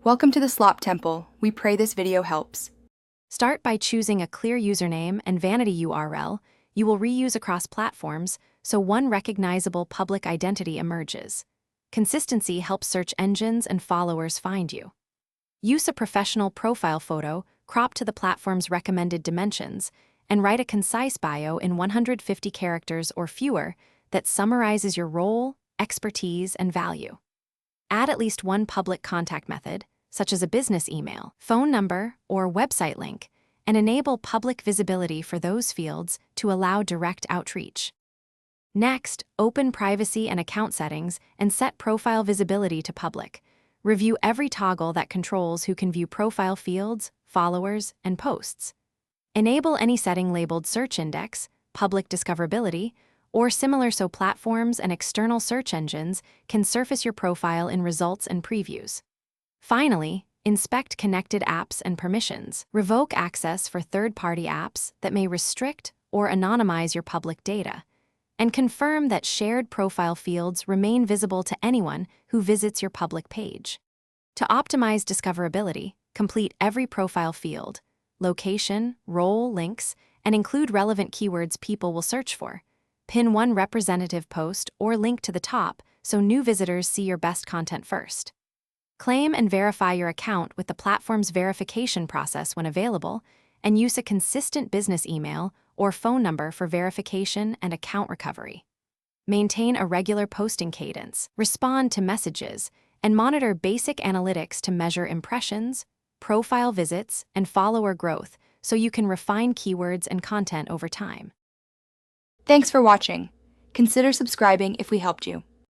Welcome to the Slop Temple. We pray this video helps. Start by choosing a clear username and vanity URL you will reuse across platforms so one recognizable public identity emerges. Consistency helps search engines and followers find you. Use a professional profile photo cropped to the platform's recommended dimensions and write a concise bio in 150 characters or fewer that summarizes your role, expertise, and value. Add at least one public contact method, such as a business email, phone number, or website link, and enable public visibility for those fields to allow direct outreach. Next, open privacy and account settings and set profile visibility to public. Review every toggle that controls who can view profile fields, followers, and posts. Enable any setting labeled Search Index, Public Discoverability, or similar so platforms and external search engines can surface your profile in results and previews. Finally, inspect connected apps and permissions. Revoke access for third-party apps that may restrict or anonymize your public data, and confirm that shared profile fields remain visible to anyone who visits your public page. To optimize discoverability, complete every profile field, location, role, links, and include relevant keywords people will search for. Pin one representative post or link to the top so new visitors see your best content first. Claim and verify your account with the platform's verification process when available, and use a consistent business email or phone number for verification and account recovery. Maintain a regular posting cadence, respond to messages, and monitor basic analytics to measure impressions, profile visits, and follower growth so you can refine keywords and content over time. Thanks for watching. Consider subscribing if we helped you.